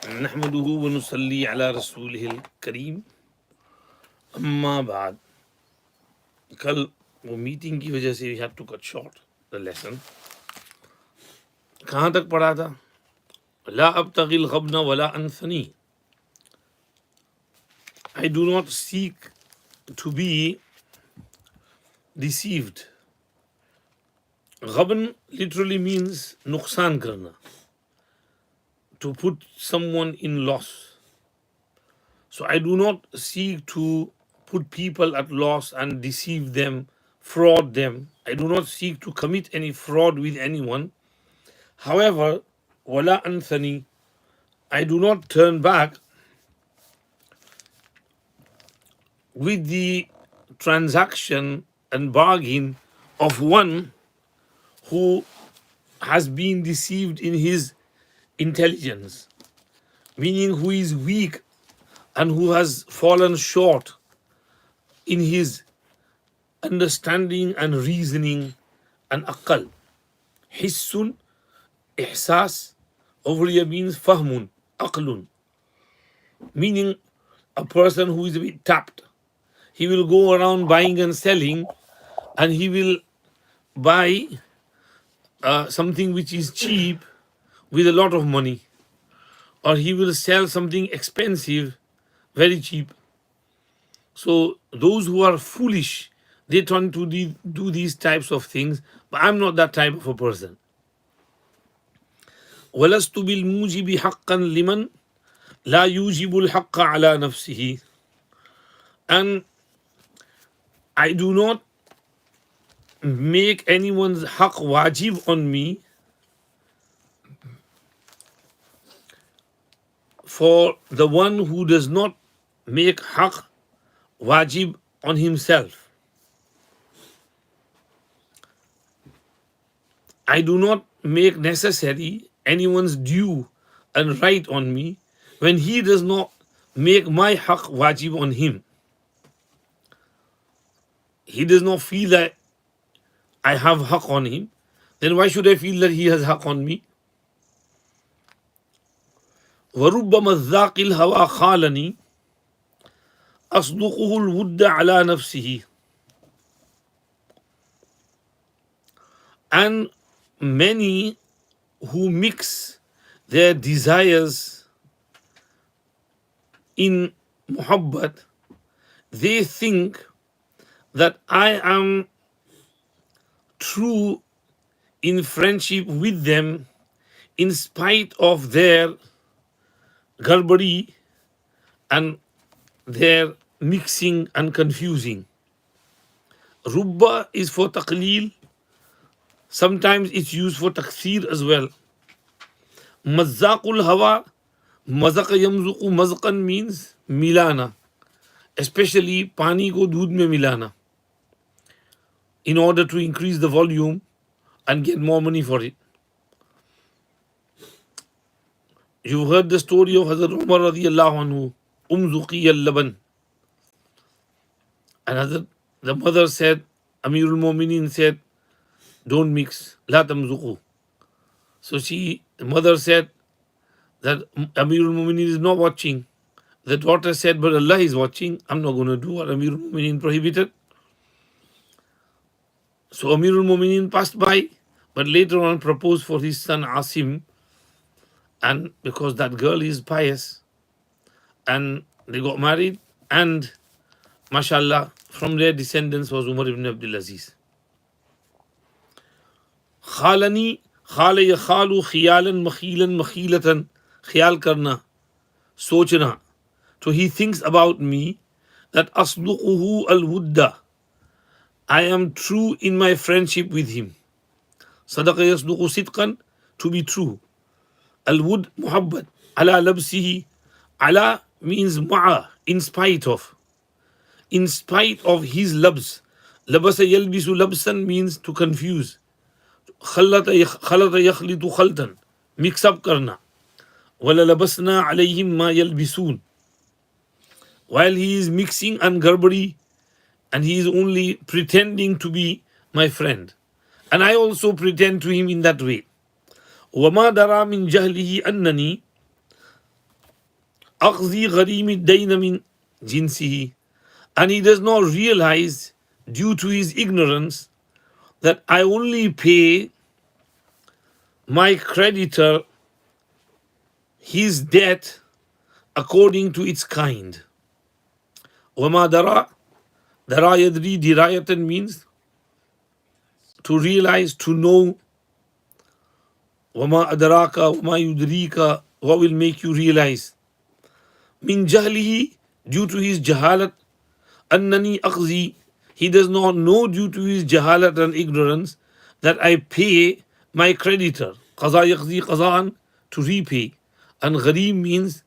नहमदुहु व नुसल्ली अला रसूलिहिल करीम अम्मा बाद। कल वो मीटिंग की वजह से we had to cut short the lesson. कहाँ तक पढ़ा था? ला अब्तगिल गबन वला अनसनी। I do not seek to be deceived. Ghabn literally means nuqsan karna, to put someone in loss. So I do not seek to put people at loss and deceive them, fraud them. I do not seek to commit any fraud with anyone. However, wala anthani, I do not turn back with the transaction and bargain of one who has been deceived in his intelligence, meaning who is weak and who has fallen short in his understanding and reasoning and aqal. Hissun, ihsas, over here means fahmun, aqlun, meaning a person who is a bit tapped. He will go around buying and selling, and he will buy something which is cheap with a lot of money, or he will sell something expensive very cheap. So those who are foolish, they tend to do these types of things, but I'm not that type of a person. وَلَسْتُ بِالْمُوجِبِ حَقًّا لِمَنْ لَا يُوجِبُ الْحَقَّ عَلَى نَفْسِهِ. And I do not make anyone's haqq wajib on me for the one who does not make haqq wajib on himself. I do not make necessary anyone's due and right on me when he does not make my haqq wajib on him. He does not feel that I have haqq on him, then why should I feel that he has haqq on me? وَرُبَّمَا الذَّاقِ الْهَوَى خَالَنِي أَصْدُقُهُ الْوُدَّ عَلَى نَفْسِهِ. And many who mix their desires in muhabbat, they think that I am true in friendship with them in spite of their garbadi and their mixing and confusing. Rubba is for taqleel. Sometimes it's used for takthir as well. Mazzaqul hawa, mazaqa yamzuqu mazqan means milana, especially pani ko doodh mein milana, in order to increase the volume and get more money for it. You've heard the story of Hazrat Umar radiallahu anhu, Zuqi al-Laban. And Hazrat, the mother said, Amirul Mu'mineen said, don't mix, la tamzuqu. So the mother said that Amirul Mu'mineen is not watching. The daughter said, but Allah is watching. I'm not going to do what Amirul Mu'mineen prohibited. So Amirul Mu'mineen passed by, but later on proposed for his son Asim. And because that girl is pious, and they got married, and mashallah, from their descendants was Umar ibn Abdul Aziz. Khalani, khale yakhalu khiyalan makhilan makhilatan, khiyal karna, sochna. So he thinks about me that asduquhu al-wudda, I am true in my friendship with him. Sadaqa yasduqu sidqan, to be true. Al-wud, muhabbat, ala labsihi. Ala means ma'a, in spite of. In spite of his labs. Labasa yalbisu labsan means to confuse. Khalata yakhlitu khaltan, mix up karna. Wala labasna alayhim ma yalbisun. While he is mixing and garbari, and he is only pretending to be my friend. And I also pretend to him in that way. وَمَا دَرَى مِنْ جَهْلِهِ أَنَّنِي, أقضي غريم الدين من جنسه, and he does not realize due to his ignorance that I only pay my creditor his debt according to its kind. وما درى, درى يدري, dirayatan means to realize, to know. وما أدراك وما يدريك, what will make you realize. من جهله, due to his jahalat. أنني أقضي, he does not know due to his jahalat and ignorance that I pay my creditor. قضى يقضي قضاء, to repay. And ghareem means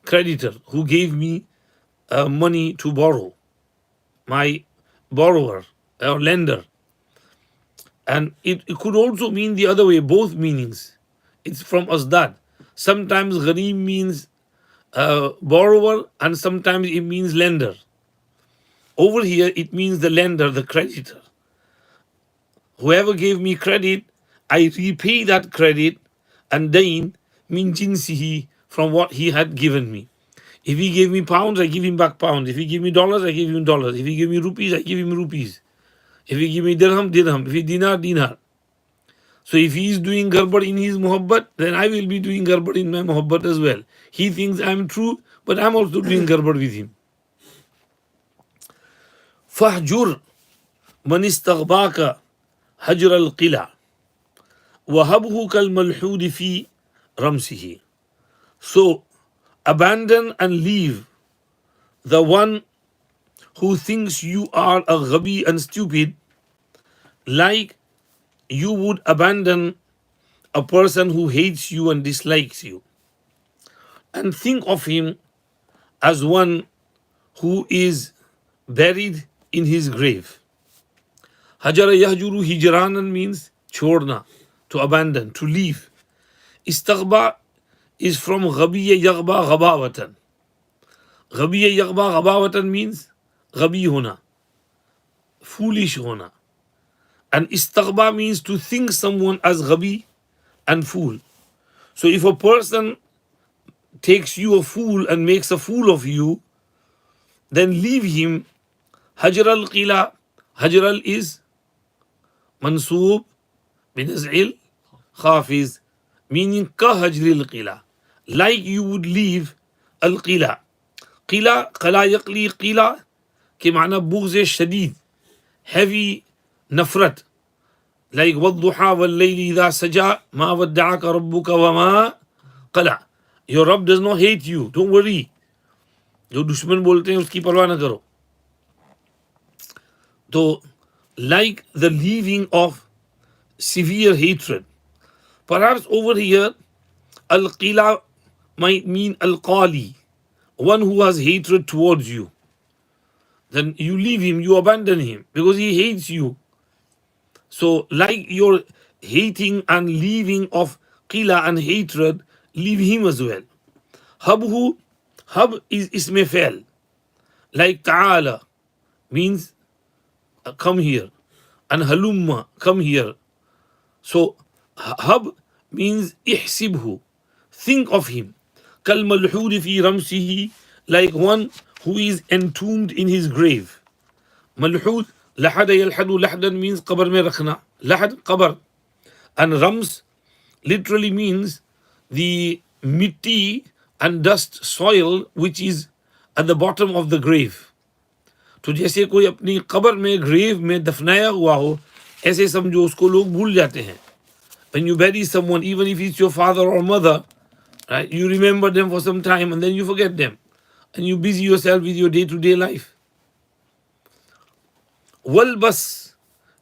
creditor, who gave me money to borrow, my borrower or lender. And it could also mean the other way, both meanings. It's from asdad. Sometimes ghareem means borrower, and sometimes it means lender. Over here, it means the lender, the creditor. Whoever gave me credit, I repay that credit, and dain min jinsihi, from what he had given me. If he gave me pounds, I give him back pounds. If he gave me dollars, I give him dollars. If he gave me rupees, I give him rupees. If he give me dirham, dirham. If he dinar, dinar. So if he is doing garbad in his muhabbat, then I will be doing garbad in my muhabbat as well. He thinks I am true, but I am also doing garbad with him. فَهْجُرْ مَنِ اسْتَغْبَاكَ هَجْرَ الْقِلَى وَهَبْهُ كَالْمَلْحُودِ فِي رَمْسِهِ. So abandon and leave the one who thinks you are a ghabi and stupid, like you would abandon a person who hates you and dislikes you. And think of him as one who is buried in his grave. Hajara yahjuru hijranan means chorna, to abandon, to leave. Istaghba is from ghabiya yaghba ghabawatan. Ghabiya yaghba ghabawatan means ghabi hona, foolish hona. And istaghba means to think someone as ghabi and fool. So if a person takes you a fool and makes a fool of you, then leave him. Hajral qila, hajral is mansoob binaz'il khafiz, meaning ka hajril qila, like you would leave al qila. Qila, qala yaqli qila, ke maana bughz shadid, heavy nafrat. Like وَالضُّحَى وَاللَّيْلِ إِذَا سَجَى مَا وَدَّعَكَ رَبُّكَ وَمَا قَلَى. Your Rabb does not hate you, don't worry. जो दुश्मन बोलते हैं उसकी परवाह ना करो. So, like the leaving of severe hatred. Perhaps over here, al-qila might mean al-qali, one who has hatred towards you. Then you leave him, you abandon him, because he hates you. So, like your hating and leaving of qila and hatred, leave him as well. Habhu, hab is isme fail. Like ta'ala means come here, and halumma, come here. So hab means ihsibhu, think of him. Kal malhud fi ramsihi, like one who is entombed in his grave. Malhud, lahada yalhadu, lahdan means qabr mein rakhna, lahad qabr. And rams literally means the mitti and dust soil which is at the bottom of the grave. तो जैसे कोई अपनी कब्र में grave में दफनाया हुआ हो, ऐसे समझो उसको लोग भूल जाते हैं. When you bury someone, even if it's your father or mother, right, you remember them for some time and then you forget them, and you busy yourself with your day-to-day life. والبس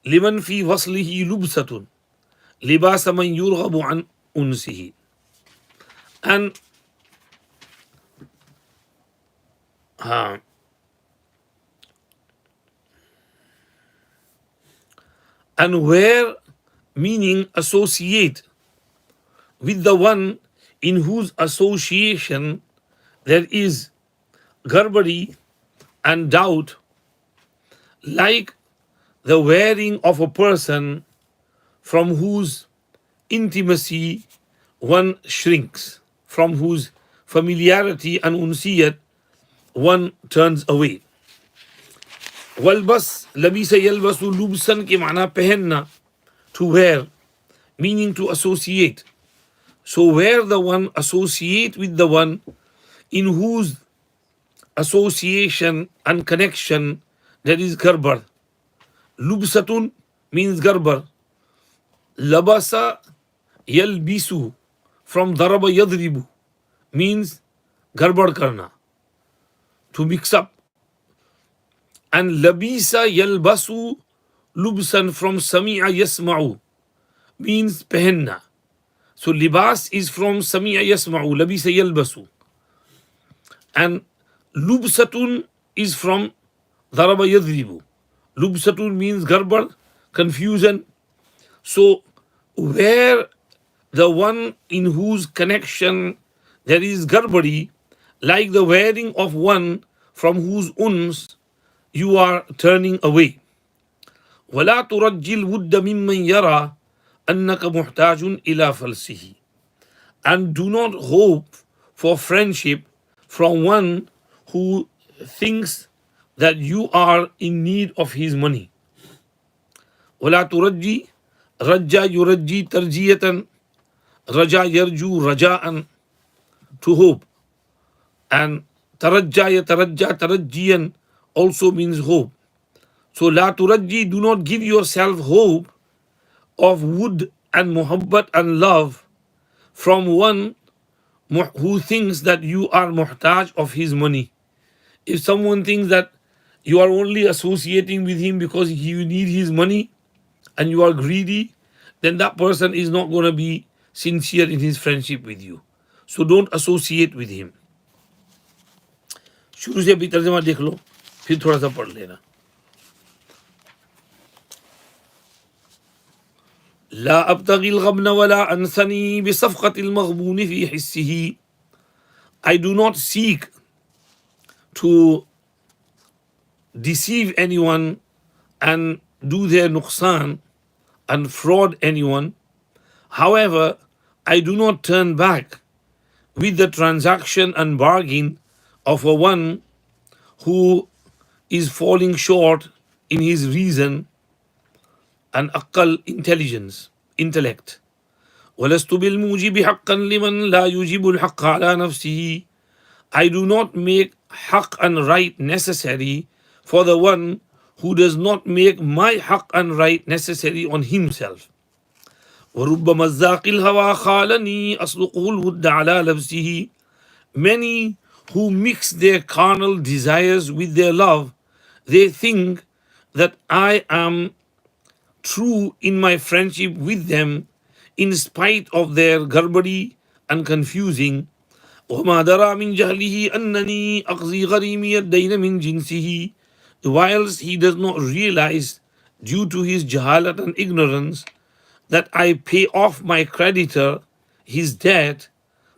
لمن في وصله لبسة لباس من يرغب عن أنسه. And and where, meaning associate with the one in whose association there is garbadi and doubt, like the wearing of a person from whose intimacy one shrinks, from whose familiarity and unsiyat, one turns away. Walbas, labisa yalbasu lubsan ke mana pehenna, to wear, meaning to associate. So where the one associate with the one in whose association and connection there is garbar. Lubsatun means garbar. Labasa yalbisu from daraba yadribu means garbar karna, to mix up. And labisa yalbasu lubsan from sami'a yasma'u means pehenna. So libas is from sami'a yasma'u, labisa yalbasu. And lubsatun is from daraba yadribu. Lubsatun means garbar, confusion. So where the one in whose connection there is garbari, like the wearing of one from whose uns you are turning away. ولا ترجي الود ممن يرى أنك محتاج إلى فلسه. And do not hope for friendship from one who thinks that you are in need of his money. ولا ترجي رجا يرجي ترجية رجا يرجو رجاء, to hope. And tarajja yatarajja tarajjiyan also means hope. So la turajji, do not give yourself hope of wood and muhabbat and love from one who thinks that you are muhtaj of his money. If someone thinks that you are only associating with him because you need his money and you are greedy, then that person is not going to be sincere in his friendship with you. So don't associate with him. शुरू से भी तर्जमा देख लो, फिर थोड़ा सा पढ़ लेना. لا أبتغي الغبن ولا أنثني بصفقة المغبون في حسه. I do not seek to deceive anyone and do their nuqsan and fraud anyone. However, I do not turn back with the transaction and bargain of a one who is falling short in his reason and aqal, intelligence, intellect. وَلَسْتُ بِالْمُوجِبِ حَقًّا لِمَنْ لَا يُجِبُ الْحَقَّ عَلَى نَفْسِهِ. I do not make haqq and right necessary for the one who does not make my haqq and right necessary on himself. وَرُبَّ مَزَّاقِ الْهَوَى خَالَنِي أَصْدُقُهُ الْوُدَّ عَلَى لَبْسِهِ. Many who mix their carnal desires with their love, they think that I am true in my friendship with them in spite of their garbadi and confusing. وما درى من جهله أنني أقضي غريمي الدين من جنسه. Whilst he does not realize, due to his jahalat and ignorance, that I pay off my creditor his debt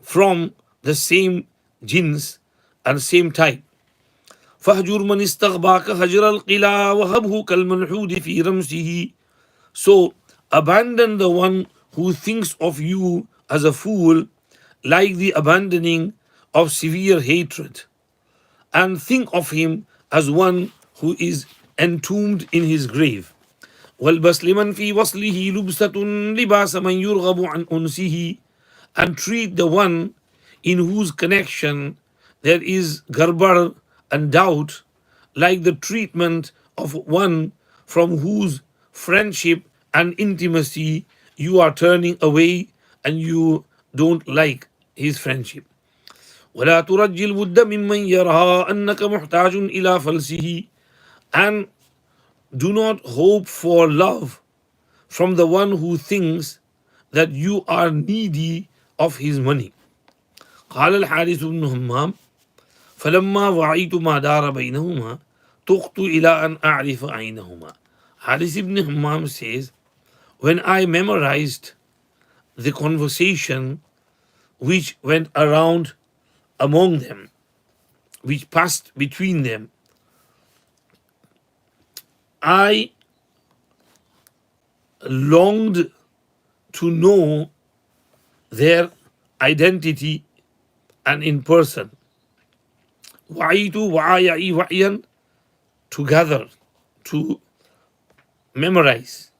from the same jins and same type. فهجر من استغباك هجر القلا وهبه كالمنحود في رمسه. So abandon the one who thinks of you as a fool, like the abandoning of severe hatred, and think of him as one who is entombed in his grave. وَالْبَسْ لِمَنْ فِي وَصْلِهِ لُبْسَةٌ لِبَاسَ مَنْ يُرْغَبُ عَنْ أُنْسِهِ. And treat the one in whose connection there is garbar and doubt, like the treatment of one from whose friendship and intimacy you are turning away and you don't like his friendship. ولا ترجي الود ممن يرى أنك محتاج إلى فلسه. And do not hope for love from the one who thinks that you are needy of his money. قال الحارث بن همام فلما وعيت ما دار بينهما تقت إلى أن أعرف عينهما. Harith ibn Hammam says, when I memorized the conversation which went around among them, which passed between them, I longed to know their identity and in person. Wa'itu wa'aya'i wa'iyan, to gather, to memorize.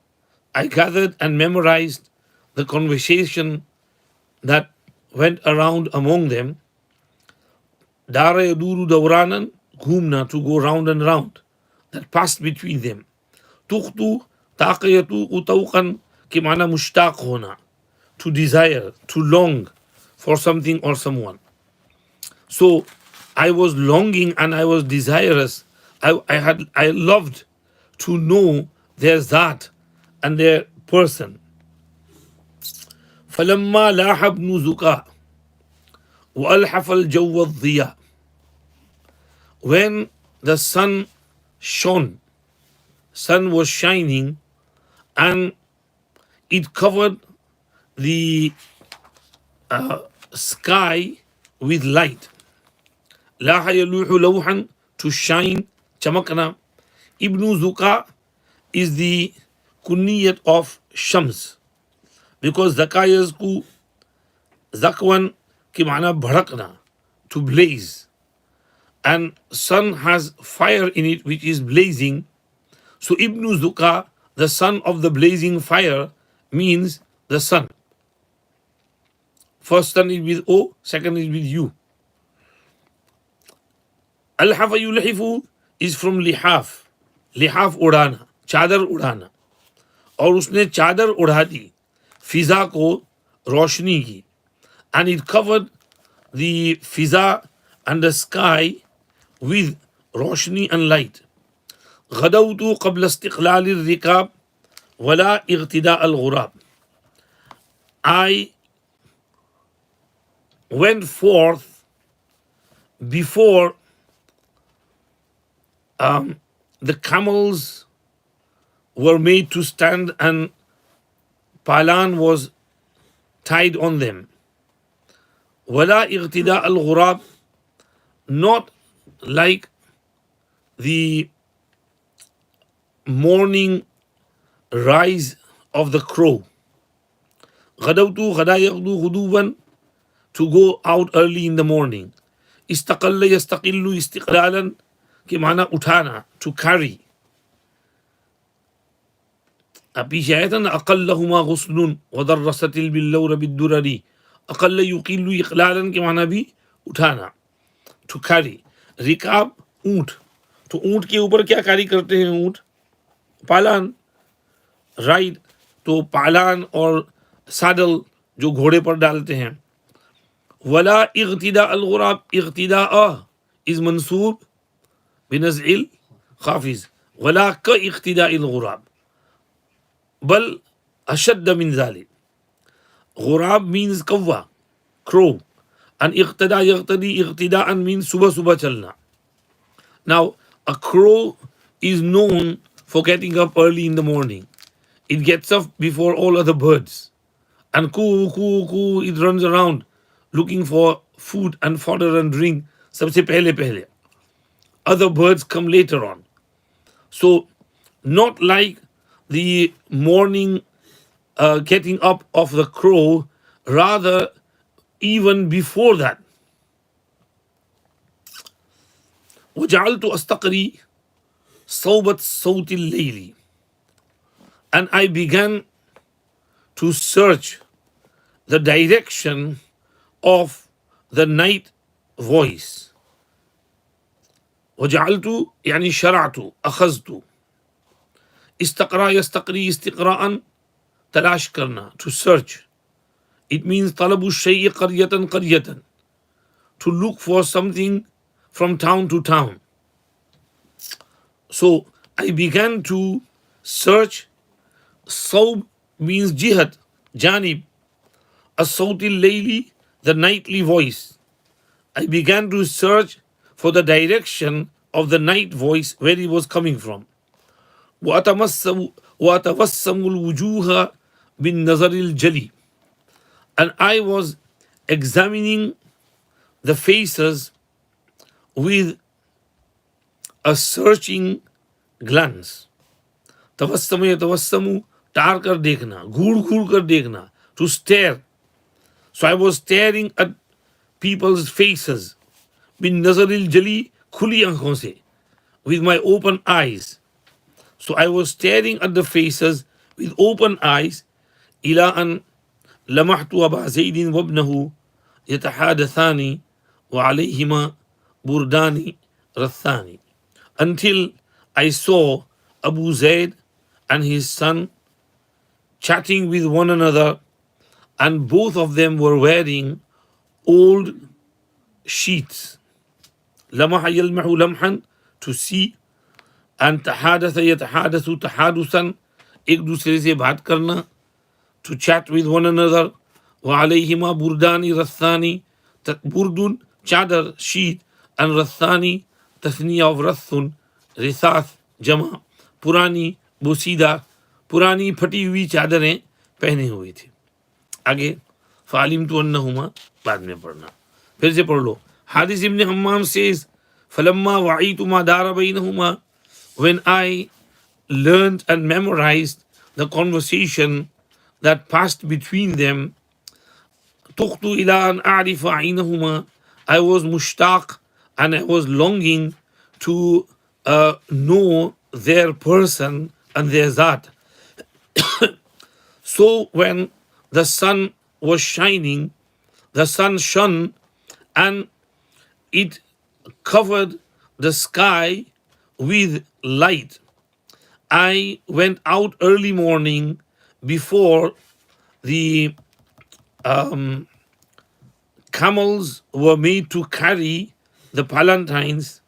I gathered and memorized the conversation that went around among them. Dara yaduru dawranan, ghumna, to go round and round, that passed between them. Tukhtu taqiyatu utawqan, ki mana mushtaq hona, to desire, to long for something or someone. So I was longing and I was desirous. I loved to know their zat and their person. فلما لاح ابن زكاء وألحف الجو الضياء, when the sun shone, sun was shining and it covered the sky with light. لاح يلوح لوحا, to shine, chamakna. Ibn Zuka is the kunniyat of Shams, because zakayas ku zakwan ki mana bhadakna, to blaze, and sun has fire in it which is blazing. So Ibn Zuka, the son of the blazing fire, means the sun. First son is with O, second is with U. Al-hafa yulhifu is from lihaf. लिहाफ उड़ाना, चादर उड़ाना, और उसने चादर उड़ा दी फिजा को रोशनी की. And it covered the fiza and the sky with Roshni and light. غدوت قبل استقلال الركاب ولا اغتداء الغراب. I went forth before the camels were made to stand and palan was tied on them. Wala iqtida al-ghurab, not like the morning rise of the crow. Ghadawtu ghada yaghdu ghuduban, to go out early in the morning. Istaqalla yastaqillu istiqlalan, कि माना उठाना, to carry. अब पीछे आया था ना, अक़ल्लहुमा गुस्लुन वदर्रसतिल बिल्लौर बिद्दुररी, अक़ल्ल युक़िल्लु इक़लालन के माना भी उठाना, to carry. रिकाब ऊंट, तो ऊंट के ऊपर क्या carry करते हैं ऊंट? पालान, राइड, तो पालान और साडल जो घोड़े पर डालते हैं. वला इग़्तिदा अल-ग़ुराब, इग़्तिदा is मंसूब बिनज़इल खाफिज, वला क इक़्तिदा अल-ग़ुराब, बल अशद्द मिन ज़ालिक. ग़ुराब means कौवा, crow, and इक़्तिदा यक़्तदी इक़्तिदाअन means सुबह सुबह चलना. Now a crow is known for getting up early in the morning. It gets up before all other birds, and coo coo coo, it runs around looking for food and fodder and drink सबसे पहले पहले. Other birds come later on. So not like the morning getting up of the crow, rather even before that. وجعلت أستقري صوبة صوت الليل, and I began to search the direction of the night voice. وجعلت يعني شرعت أخذت. استقرا يستقري استقراء, تلاش करना, to search. It means طلب الشيء قرية قرية, to look for something from town to town. So I began to search. Sawb means jihad, janib. As-sawt al-layli, the nightly voice. I began to search for the direction of the night voice, where it was coming from. وَأَتَوَسَّمُ الْوُجُوهَ بِالنَّظَرِ الْجَلِي, and I was examining the faces with a searching glance. तवस्सम यतवस्समु, टार कर देखना, घूर घूर कर देखना, to stare. So I was staring at people's faces bin nazaril jali, khuli aankhon se, with my open eyes. So I was staring at the faces with open eyes. Ila an lamahtu aba zaydin wabnahu yatahadathani wa alayhima burdani rathani, until I saw Abu Zayd and his son chatting with one another, and both of them were wearing old sheets. Lamaha yalmahu lamhan, to see, and tahadatha yatahadathu tahadusan, ek dusre se baat karna, to chat with one another. Wa alayhima burdani rathani, burdun chadar sheet, and rathani tasniya of rathun, रिसास जमा, पुरानी बोसीदा, पुरानी फटी हुई चादरें पहने हुए थे. आगे फालिम तो अन्नहुमा, बाद में पढ़ना, फिर से पढ़ लो. हारिस इब्न हम्माम says, फलम्मा वाईतु मा Dara बैनहुमा, when I learned and memorized the conversation that passed between them, tuqtu ila an a'rifa aynahuma, I was mushtaq and I was longing to know their person and their zat. So when the sun was shining, the sun shone and it covered the sky with light. I went out early morning before the camels were made to carry the palanquins,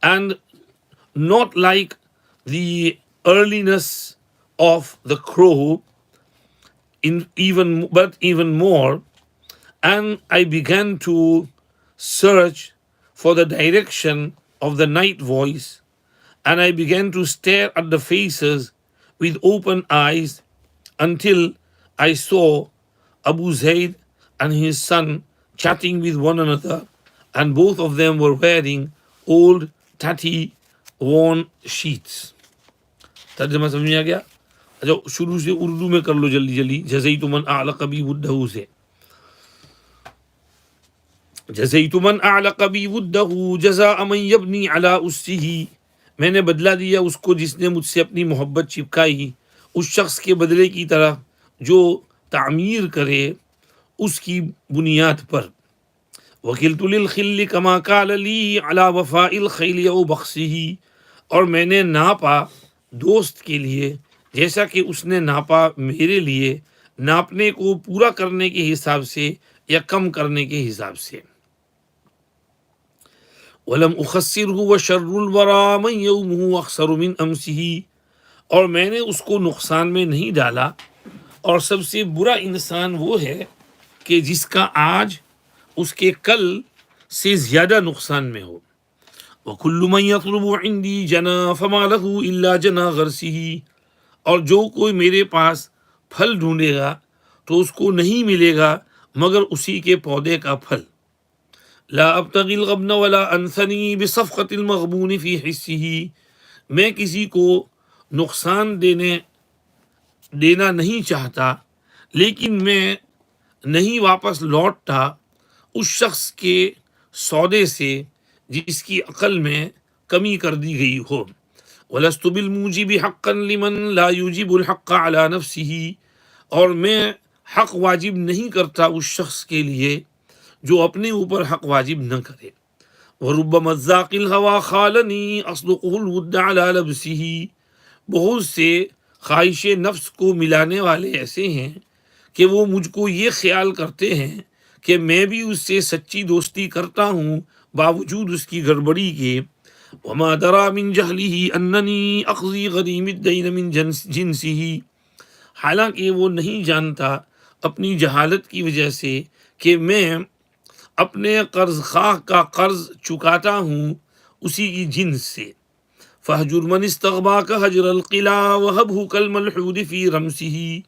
and not like the earliness of the crow, but even more. And I began to search for the direction of the night voice, and I began to stare at the faces with open eyes until I saw Abu Zayd and his son chatting with one another, and both of them were wearing old tatty worn sheets. तर्जमा समझ में आ गया? अच्छा, शुरू से उर्दू में कर लो जल्दी जल्दी. जज़ैतु मन अअलक़ बी वुद्दहु से. जज़ैतु मन अअलक़ बी वुद्दहु जज़ाअ मन यबनी अला उस्सिही, मैंने बदला दिया उसको जिसने मुझसे अपनी मोहब्बत चिपकाई, उस शख्स के बदले की तरह जो तामीर करे उसकी बुनियाद पर. वकिलतु लिल खिल्ल कमा काल ली अला वफ़ाइल खैल औ बख्सिही, और मैंने नापा दोस्त के लिए जैसा कि उसने नापा मेरे लिए, नापने को पूरा करने के हिसाब से या कम करने के हिसाब से. वलम उखस्सिरहु व शर्रुल वरा मन यौमुहु अख्सरु मिन अमसिही, और मैंने उसको नुकसान में नहीं डाला, और सबसे बुरा इंसान वो है कि जिसका आज उसके कल से ज्यादा नुकसान में हो. वकुल्लु मन यतलुबु इंदी जना फमा लहु इल्ला जना गर्सिही, और जो कोई मेरे पास फल ढूंढेगा तो उसको नहीं मिलेगा मगर उसी के पौधे का फल. ला अब्तगिल गब्न वला अनसनी बिसफ़क़तिल मग़बून फ़ी हिस्सिही, मैं किसी को नुकसान देना नहीं चाहता, लेकिन मैं नहीं वापस लौटता उस शख्स के सौदे से जिसकी अकल में कमी कर दी गई हो. वलस्तु बिल मूजिबि हक़्क़न लिमन ला युजिबुल हक़्क़ अला नफ़्सिही, और मैं हक़ वाजिब नहीं करता उस शख्स के लिए जो अपने ऊपर हक़ वाजिब न करे. वरुब्ब मज़्ज़ाक़िल हवा ख़ालनी अस्दुक़ुल वुद्द अला लब्सिही, बहुत से ख्वाहिश नफ्स को मिलाने वाले ऐसे हैं कि वो मुझको ये ख्याल करते हैं कि मैं भी उससे सच्ची दोस्ती करता हूँ बावजूद उसकी गड़बड़ी के. वमा दरा मिन जहलिही अन्ननी अक़ज़ी गरीमिद्दैन मिन जिन्सिही, हालांकि वो नहीं जानता अपनी जहालत की वजह से कि मैं अपने कर्ज खाह का कर्ज चुकाता हूँ उसी की जिन्स से. फ़हजुर मन इस्तग़बा का हजरल क़िला वहबहु कल मलहूद फ़ी रमसिही,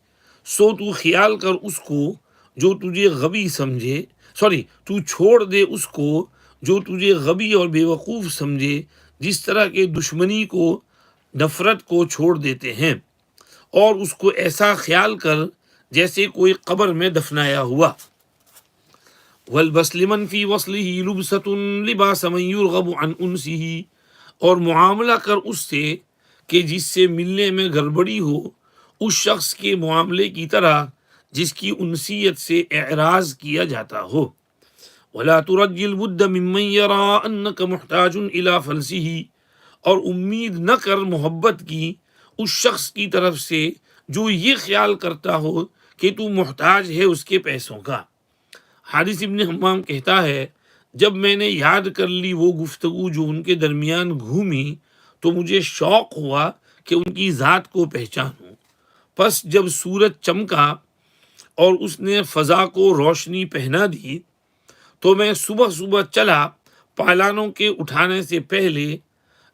सो तू ख्याल कर उसको जो तुझे गबी समझे, तू छोड़ दे उसको जो तुझे गबी और बेवकूफ़ समझे, जिस तरह के दुश्मनी को नफ़रत को छोड़ देते हैं, और उसको ऐसा ख्याल कर जैसे कोई कब्र में दफनाया हुआ. वल बसलिमन फी वस्लिही लुबसतुन लिबास मन युरगबु अन उनसिही, और मुआमला कर उससे कि जिससे मिलने में गड़बड़ी हो, उस शख्स के मुआमले की तरह जिसकी उनसियत से एराज किया जाता हो। वला तुरज्जिल बुद्द मिम्मन यरा अन्नक मुहताजुन इला फलसिही, और उम्मीद न कर मोहब्बत की उस शख्स की तरफ से जो ये ख्याल करता हो कि तू मोहताज है उसके पैसों का। हारिस इब्न हम्माम कहता है, जब मैंने याद कर ली वो गुफ्तगू जो उनके दरमियान घूमी, तो मुझे शौक हुआ कि उनकी ज़ात को पहचानूं। बस जब सूरज चमका और उसने फ़ज़ा को रोशनी पहना दी, तो मैं सुबह सुबह चला, पालानों के उठाने से पहले,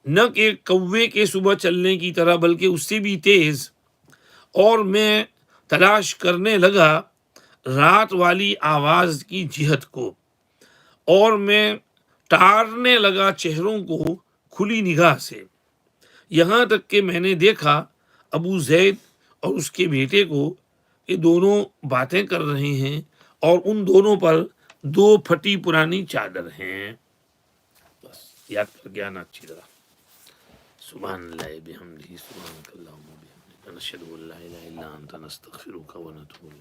न कि कौवे के सुबह चलने की तरह बल्कि उससे भी तेज़, और मैं तलाश करने लगा रात वाली आवाज़ की जिहत को, और मैं टारने लगा चेहरों को खुली निगाह से, यहाँ तक कि मैंने देखा अबू जैद और उसके बेटे को, ये दोनों बातें कर रहे हैं और उन दोनों पर दो फटी पुरानी चादर हैं। बस याद करके आना अच्छी तरह। सुभानअल्लाह बिहम्दिही सुभानकल्लाहुम्मा बिहम्दिका नशहदु अल्ला इलाहा इल्ला अंता नस्तगफिरुका व नतूबु इलैक।